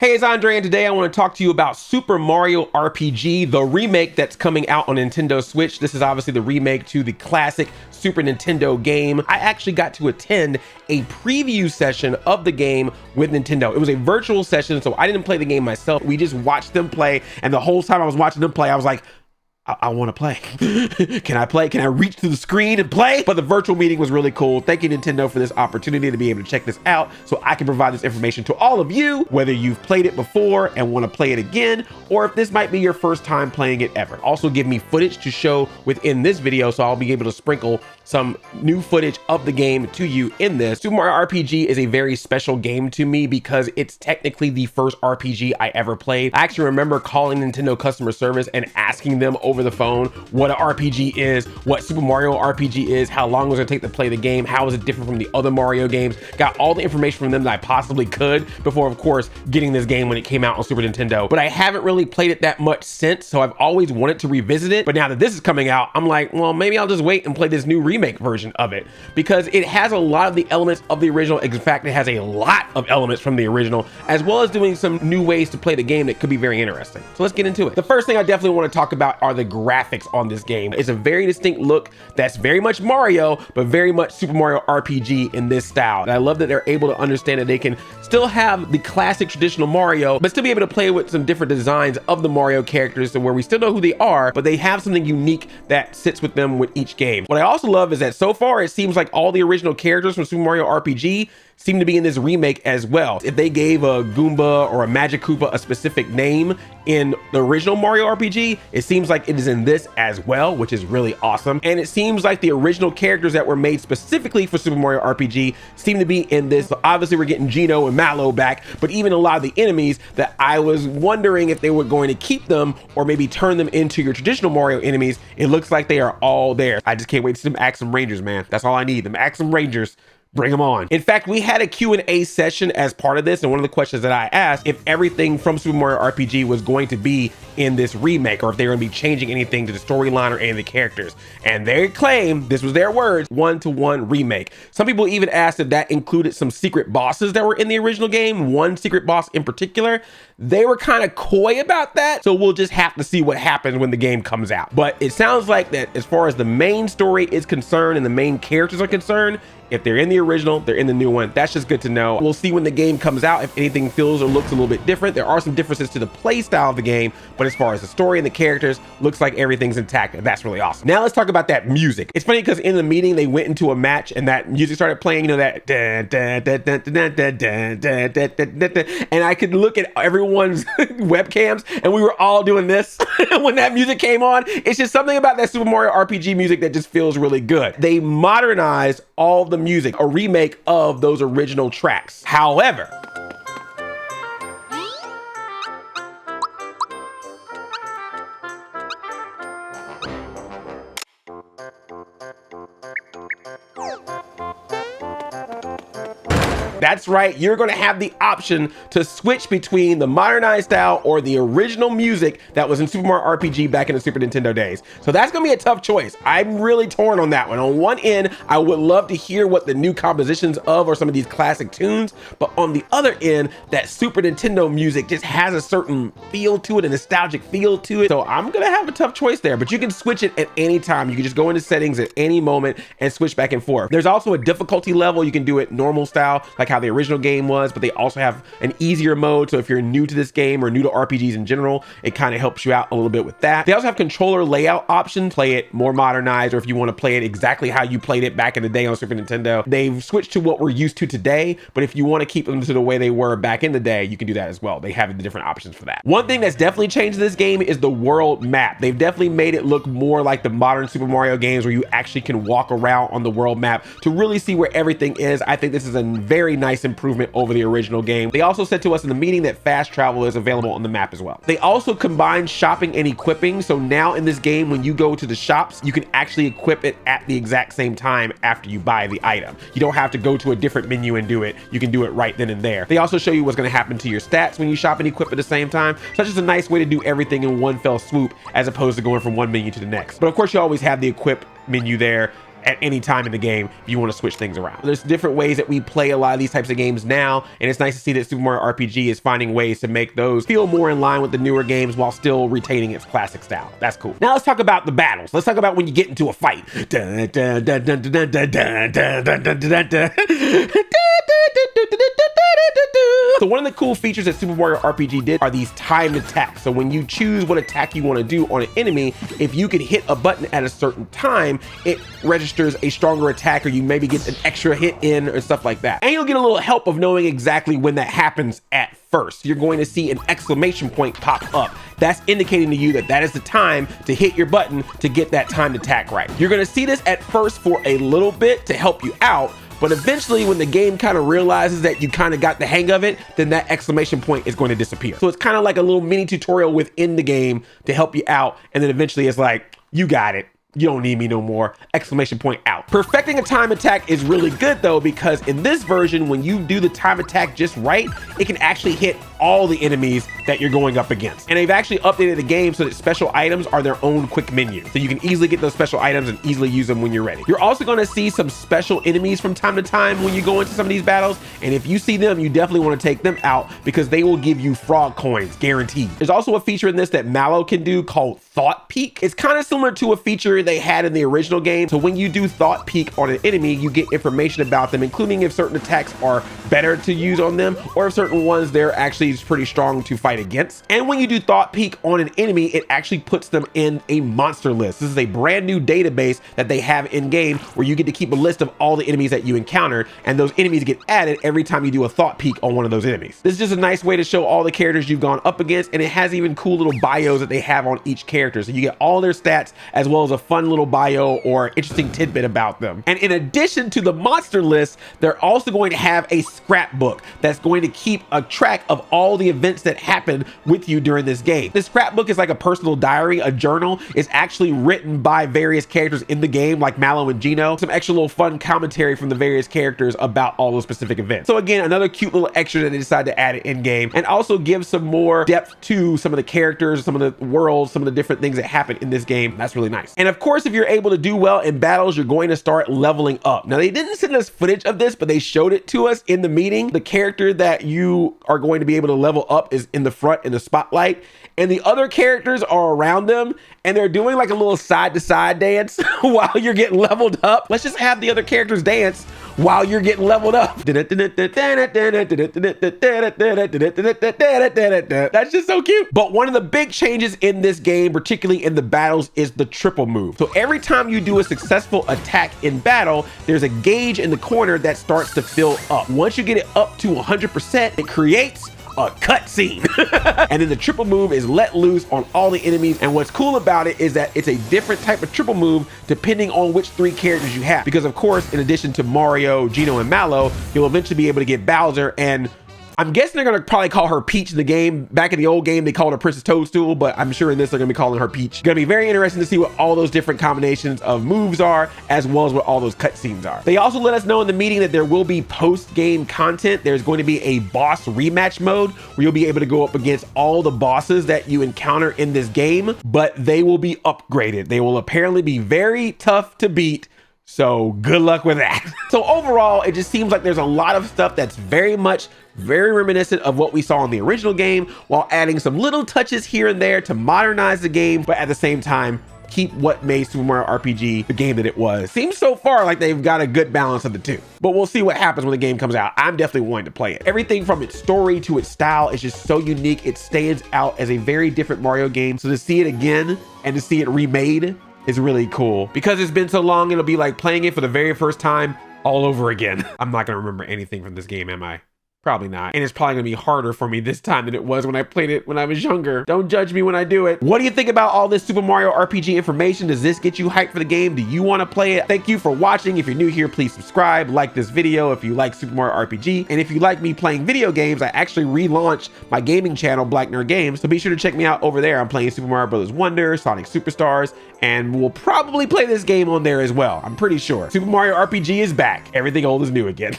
Hey, it's Andre, and today I want to talk to you about Super Mario RPG, the remake that's coming out on Nintendo Switch. This is obviously the remake to the classic Super Nintendo game. I actually got to attend a preview session of the game with Nintendo. It was a virtual session, so I didn't play the game myself. We just watched them play, and the whole time I was watching them play, I was like, I want to play. Can I play? Can I reach to the screen and play? But the virtual meeting was really cool. Thank you, Nintendo, for this opportunity to be able to check this out so I can provide this information to all of you, whether you've played it before and want to play it again, or if this might be your first time playing it ever. Also give me footage to show within this video, so I'll be able to sprinkle some new footage of the game to you in this. Super Mario RPG is a very special game to me because it's technically the first RPG I ever played. I actually remember calling Nintendo customer service and asking them over the phone what an RPG is, what Super Mario RPG is, how long was it take to play the game, how is it different from the other Mario games. Got all the information from them that I possibly could before, of course, getting this game when it came out on Super Nintendo. But I haven't really played it that much since, so I've always wanted to revisit it. But now that this is coming out, I'm like, well, maybe I'll just wait and play this new remake version of it, because it has a lot of the elements of the original. In fact, it has a lot of elements from the original, as well as doing some new ways to play the game that could be very interesting. So let's get into it. The first thing I definitely want to talk about are the graphics on this game. It's a very distinct look that's very much Mario, but very much Super Mario RPG in this style. And I love that they're able to understand that they can still have the classic traditional Mario, but still be able to play with some different designs of the Mario characters, so where we still know who they are, but they have something unique that sits with them with each game. What I also love is that so far it seems like all the original characters from Super Mario RPG seem to be in this remake as well. If they gave a Goomba or a Magic Koopa a specific name in the original Mario RPG, it seems like it is in this as well, which is really awesome. And it seems like the original characters that were made specifically for Super Mario RPG seem to be in this. So obviously we're getting Geno and Mallow back, but even a lot of the enemies that I was wondering if they were going to keep them or maybe turn them into your traditional Mario enemies, it looks like they are all there. I just can't wait to see them Axum Rangers, man. That's all I need, them Axum Rangers. Bring them on. In fact, we had a Q&A session as part of this, and one of the questions that I asked if everything from Super Mario RPG was going to be in this remake, or if they were going to be changing anything to the storyline or any of the characters. And they claim, this was their words, one-to-one remake. Some people even asked if that included some secret bosses that were in the original game, one secret boss in particular. They were kind of coy about that, so we'll just have to see what happens when the game comes out. But it sounds like that as far as the main story is concerned and the main characters are concerned, if they're in the original, they're in the new one. That's just good to know. We'll see when the game comes out if anything feels or looks a little bit different. There are some differences to the play style of the game, but as far as the story and the characters, looks like everything's intact, and that's really awesome. Now let's talk about that music. It's funny because in the meeting, they went into a match and that music started playing, you know, that and I could look at everyone's webcams and we were all doing this when that music came on. It's just something about that Super Mario RPG music that just feels really good. They modernized all the music, a remake of those original tracks. However, that's right, you're gonna have the option to switch between the modernized style or the original music that was in Super Mario RPG back in the Super Nintendo days. So that's gonna be a tough choice. I'm really torn on that one. On one end, I would love to hear what the new compositions of or some of these classic tunes, but on the other end, that Super Nintendo music just has a certain feel to it, a nostalgic feel to it. So I'm gonna have a tough choice there, but you can switch it at any time. You can just go into settings at any moment and switch back and forth. There's also a difficulty level. You can do it normal style, like how the original game was, but they also have an easier mode. So if you're new to this game or new to RPGs in general, it kind of helps you out a little bit with that. They also have controller layout options, play it more modernized, or if you want to play it exactly how you played it back in the day on Super Nintendo. They've switched to what we're used to today, but if you want to keep them to the way they were back in the day, you can do that as well. They have the different options for that. One thing that's definitely changed in this game is the world map. They've definitely made it look more like the modern Super Mario games, where you actually can walk around on the world map to really see where everything is. I think this is a very nice improvement over the original game. They also said to us in the meeting that fast travel is available on the map as well. They also combined shopping and equipping. So now in this game, when you go to the shops, you can actually equip it at the exact same time after you buy the item. You don't have to go to a different menu and do it. You can do it right then and there. They also show you what's going to happen to your stats when you shop and equip at the same time. So that's just a nice way to do everything in one fell swoop, as opposed to going from one menu to the next. But of course, you always have the equip menu there at any time in the game if you want to switch things around. There's different ways that we play a lot of these types of games now, and it's nice to see that Super Mario RPG is finding ways to make those feel more in line with the newer games while still retaining its classic style. That's cool. Now let's talk about the battles. Let's talk about when you get into a fight. So one of the cool features that Super Mario RPG did are these timed attacks. So when you choose what attack you want to do on an enemy, if you can hit a button at a certain time, it registers a stronger attack, or you maybe get an extra hit in or stuff like that. And you'll get a little help of knowing exactly when that happens at first. You're going to see an exclamation point pop up. That's indicating to you that that is the time to hit your button to get that timed attack right. You're going to see this at first for a little bit to help you out, but eventually when the game kind of realizes that you kind of got the hang of it, then that exclamation point is going to disappear. So it's kind of like a little mini tutorial within the game to help you out. And then eventually it's like, you got it. You don't need me no more. Exclamation point out. Perfecting a time attack is really good though, because in this version, when you do the time attack just right, it can actually hit all the enemies that you're going up against. And they've actually updated the game so that special items are their own quick menu. So you can easily get those special items and easily use them when you're ready. You're also gonna see some special enemies from time to time when you go into some of these battles. And if you see them, you definitely wanna take them out because they will give you frog coins, guaranteed. There's also a feature in this that Mallow can do called Thought Peek. It's kind of similar to a feature they had in the original game. So when you do Thought Peek on an enemy, you get information about them, including if certain attacks are better to use on them, or if certain ones they're actually pretty strong to fight against. And when you do Thought Peek on an enemy, it actually puts them in a monster list. This is a brand new database that they have in game where you get to keep a list of all the enemies that you encountered, and those enemies get added every time you do a Thought Peek on one of those enemies. This is just a nice way to show all the characters you've gone up against, and it has even cool little bios that they have on each character. So you get all their stats as well as a fun little bio or interesting tidbit about them. And in addition to the monster list, they're also going to have a scrapbook that's going to keep a track of all the events that happen with you during this game. This scrapbook is like a personal diary, a journal. It's actually written by various characters in the game, like Mallow and Gino. Some extra little fun commentary from the various characters about all those specific events. So again, another cute little extra that they decided to add it in game, and also give some more depth to some of the characters, some of the worlds, some of the different things that happen in this game. That's really nice. And of course, if you're able to do well in battles, you're going to start leveling up. Now, they didn't send us footage of this, but they showed it to us in the meeting. The character that you are going to be able to level up is in the front in the spotlight, and the other characters are around them, and they're doing like a little side to side dance while you're getting leveled up. Let's just have the other characters dance while you're getting leveled up. That's just so cute. But one of the big changes in this game, particularly in the battles, is the triple move. So every time you do a successful attack in battle, there's a gauge in the corner that starts to fill up. Once you get it up to 100%, it creates a cutscene. And then the triple move is let loose on all the enemies. And what's cool about it is that it's a different type of triple move depending on which three characters you have. Because of course, in addition to Mario, Gino, and Mallow, you'll eventually be able to get Bowser, and I'm guessing they're gonna probably call her Peach in the game. Back in the old game, they called her Princess Toadstool, but I'm sure in this they're gonna be calling her Peach. Gonna be very interesting to see what all those different combinations of moves are, as well as what all those cutscenes are. They also let us know in the meeting that there will be post-game content. There's going to be a boss rematch mode where you'll be able to go up against all the bosses that you encounter in this game, but they will be upgraded. They will apparently be very tough to beat. So good luck with that. So overall, it just seems like there's a lot of stuff that's very reminiscent of what we saw in the original game, while adding some little touches here and there to modernize the game, but at the same time, keep what made Super Mario RPG the game that it was. Seems so far like they've got a good balance of the two, but we'll see what happens when the game comes out. I'm definitely wanting to play it. Everything from its story to its style is just so unique. It stands out as a very different Mario game. So to see it again and to see it remade is really cool. Because it's been so long, it'll be like playing it for the very first time all over again. I'm not gonna remember anything from this game, am I? Probably not. And it's probably gonna be harder for me this time than it was when I played it when I was younger. Don't judge me when I do it. What do you think about all this Super Mario RPG information? Does this get you hyped for the game? Do you want to play it? Thank you for watching. If you're new here, please subscribe, like this video if you like Super Mario RPG. And if you like me playing video games, I actually relaunched my gaming channel, Black Nerd Games. So be sure to check me out over there. I'm playing Super Mario Bros. Wonder, Sonic Superstars, and we'll probably play this game on there as well. I'm pretty sure. Super Mario RPG is back. Everything old is new again.